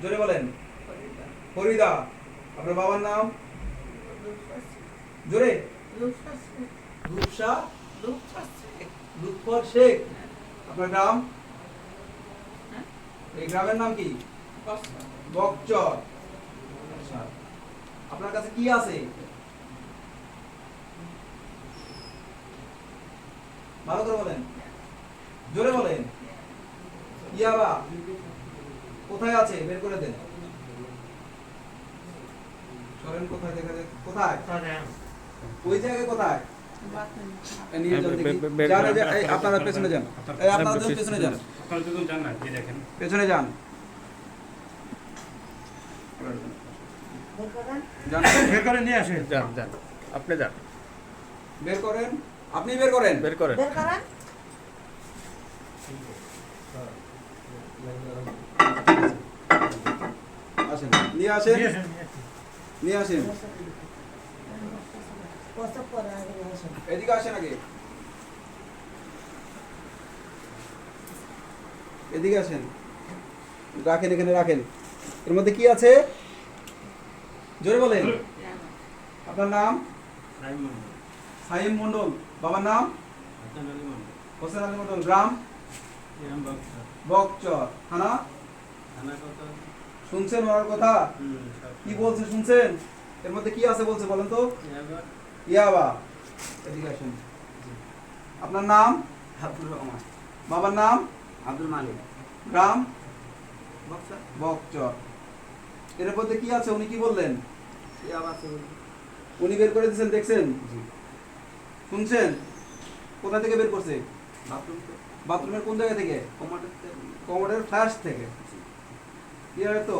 জোরে বলেন। ফরিদা। আপনার বাবার নাম? জোরে। রূপসা লুৎফর শেখ। আপনার গ্রাম? এই গ্রামের নাম কি? বকচর। আচ্ছা, আপনার কাছে কি আছে? ভালো করে বলেন, জোরে বলেন। ইয়াবা কোথায় আছে বের করে দেন। সরেন, কোথায় দেখা যায়? কোথায়? ওই জায়গায় কোথায়? নিয়ে যান দেখি। যান, এই আপনারা পেছনে যান। এই আপনারা দুজন পেছনে যান। আপনারা দুজন যান না, এই দেখেন। পেছনে যান। যান, বের করে নিয়ে আসেন। যান যান, আপনি যান। বের করেন। আপনি বের করেন। বের করেন। আসেন, নিয়ে আসেন, নিয়ে আসেন। এদিকে আসেন আগে, এদিকে আসেন। রাখেন, এখানে রাখেন। এর মধ্যে কি আছে জোরে বলেন। আপনার নাম? সাইম মন্ডল। বাবার নাম? হোসেন আলী মন্ডল। গ্রাম? বকচর। থানা? শুনছেন ওনার কথা? কি বলছে শুনছেন? এর মধ্যে কি আছে বলছে বলেন তো? ইয়াবা। এদিকে আসেন। আপনার নাম? আব্দুর রহমান। বাবার নাম? আব্দুল মালিক। গ্রাম? বক্সা। বকচর। এর মধ্যে কি আছে উনি কি বললেন? ইয়াবা। উনি বের করে দিয়েছেন, দেখছেন? জি। শুনছেন? কোথা থেকে বের করছে? বাথরুম। বাথরুমের কোন জায়গা থেকে? কমাটের। কমোডের ফ্ল্যাশ থেকে। ক্লিয়ার তো?